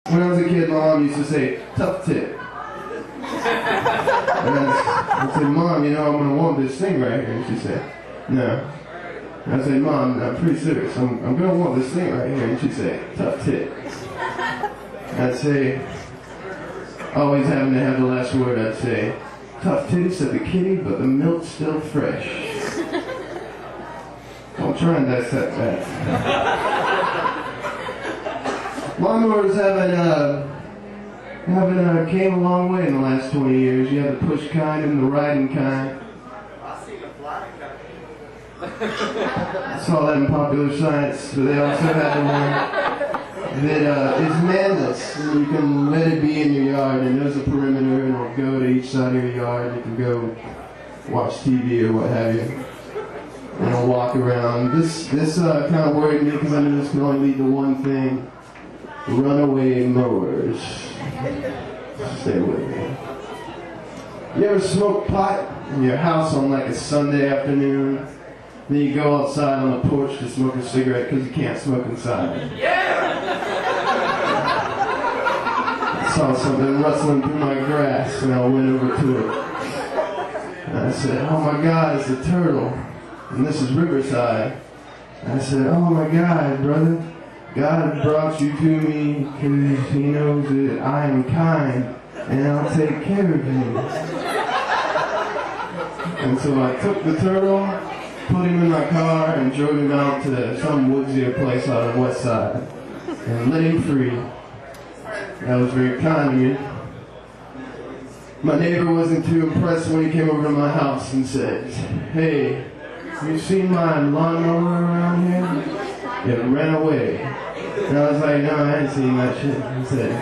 When I was a kid, my mom used to say, tough tit. And I said, Mom, you know, I'm going to want this thing right here. And she said, no. And I said, Mom, I'm pretty serious. I'm going to want this thing right here. And she'd say, tough tit. And I'd say, always having to have the last word, I'd say, tough titty, said the kitty, but the milk's still fresh. Don't try and dissect that. Lawnmowers haven't came a long way in the last 20 years. You have the push kind and the riding kind. I see the flying kind. I saw that in Popular Science, but they also had the one that is manless, and you can let it be in your yard, and there's a perimeter, and it'll go to each side of your yard. You can go watch TV or what have you, and it'll walk around. This kind of worried me because I knew this could only lead to one thing. Runaway mowers. Stay with me. You ever smoke pot in your house on like a Sunday afternoon? Then you go outside on the porch to smoke a cigarette because you can't smoke inside. Yeah! I saw something rustling through my grass and I went over to it. And I said, oh my God, it's a turtle. And this is Riverside. And I said, oh my God, brother. God brought you to me because He knows that I am kind and I'll take care of you. And so I took the turtle, put him in my car, and drove him out to some woodsier place out on the west side and let him free. That was very kind of me. My neighbor wasn't too impressed when he came over to my house and said, hey, you seen my lawnmower around here? It ran away. And I was like, no, I ain't seen that shit. He said,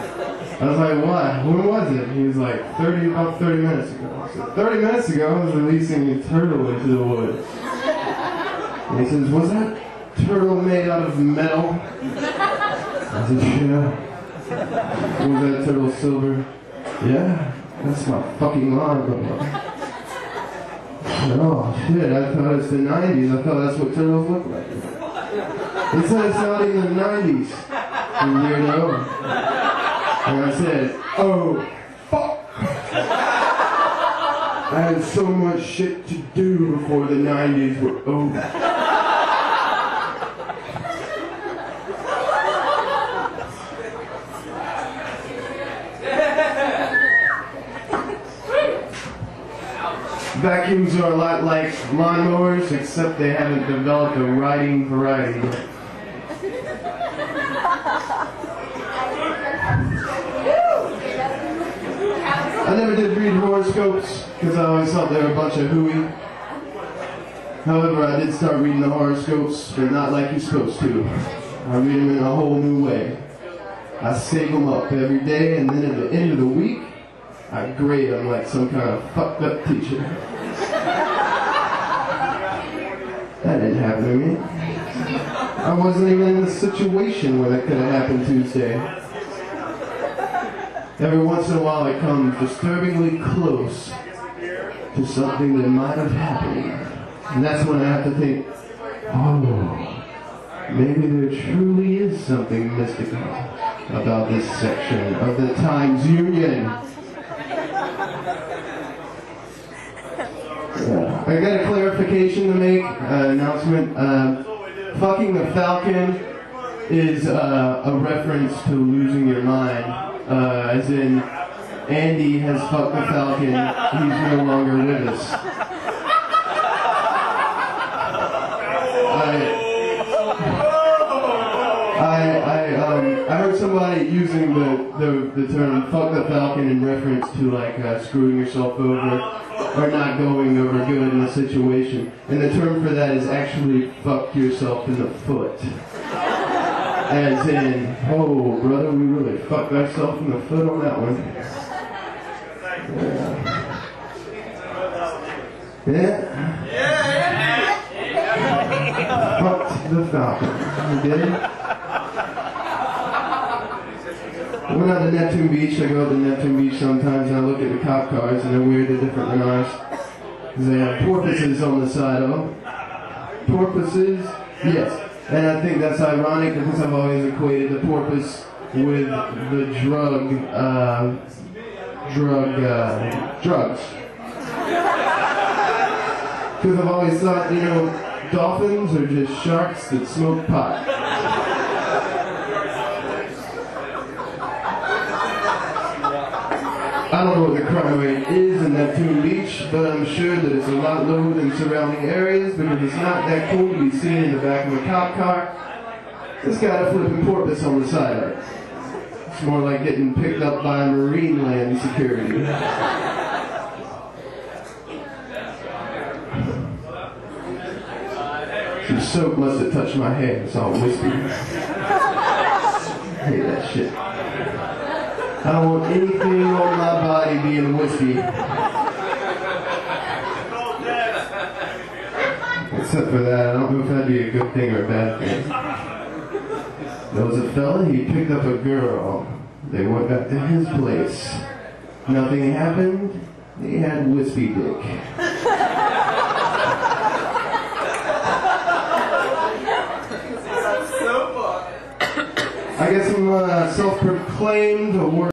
I was like, why? When was it? He was like, about 30 minutes ago. I said, 30 minutes ago, I was releasing a turtle into the woods. And he says, was that turtle made out of metal? I said, yeah. Was that turtle silver? Yeah, that's my fucking lawnmower. Oh shit, I thought it's the 90s. I thought that's what turtles look like. It said it's not in the 90s, you weirdo. And I said, oh, fuck. I had so much shit to do before the 90s were over. Vacuums are a lot like lawnmowers, except they haven't developed a riding variety yet. I never did read horoscopes because I always thought they were a bunch of hooey. However, I did start reading the horoscopes, but not like you're supposed to. I read them in a whole new way. I save them up every day, and then at the end of the week, I grade them like some kind of fucked up teacher. That didn't happen to me. I wasn't even in a situation where that could have happened Tuesday. Every once in a while I come disturbingly close to something that might have happened. And that's when I have to think, oh, maybe there truly is something mystical about this section of the Times Union. I got a clarification to make, announcement. Fucking the Falcon is a reference to losing your mind. As in, Andy has fucked the Falcon, he's no longer with us. I heard somebody using the term fuck the Falcon in reference to like screwing yourself over or not going over good in a situation. And the term for that is actually fuck yourself in the foot. As in, oh brother, we really fucked ourselves in the foot on that one. Yeah. Fucked the Falcon. You get it? I went out to Neptune Beach. I go out to Neptune Beach sometimes and I look at the cop cars and they're weird, they're different than ours. They have porpoises on the side of them. Porpoises? Yes. And I think that's ironic because I've always equated the porpoise with the drugs. Because I've always thought, dolphins are just sharks that smoke pot. I don't know what the crime rate is in Neptune Beach, but I'm sure that it's a lot lower than surrounding areas because it's not that cool to be seen in the back of a cop car. It's got a flipping porpoise on the side of it. It's more like getting picked up by marine land security. Some soap must have touched my hair. It's all wispy. I hate that shit. I don't want anything on my body being wispy. Except for that, I don't know if that'd be a good thing or a bad thing. There was a fella, he picked up a girl. They went back to his place. Nothing happened. He had wispy dick. I guess I'm self-proclaimed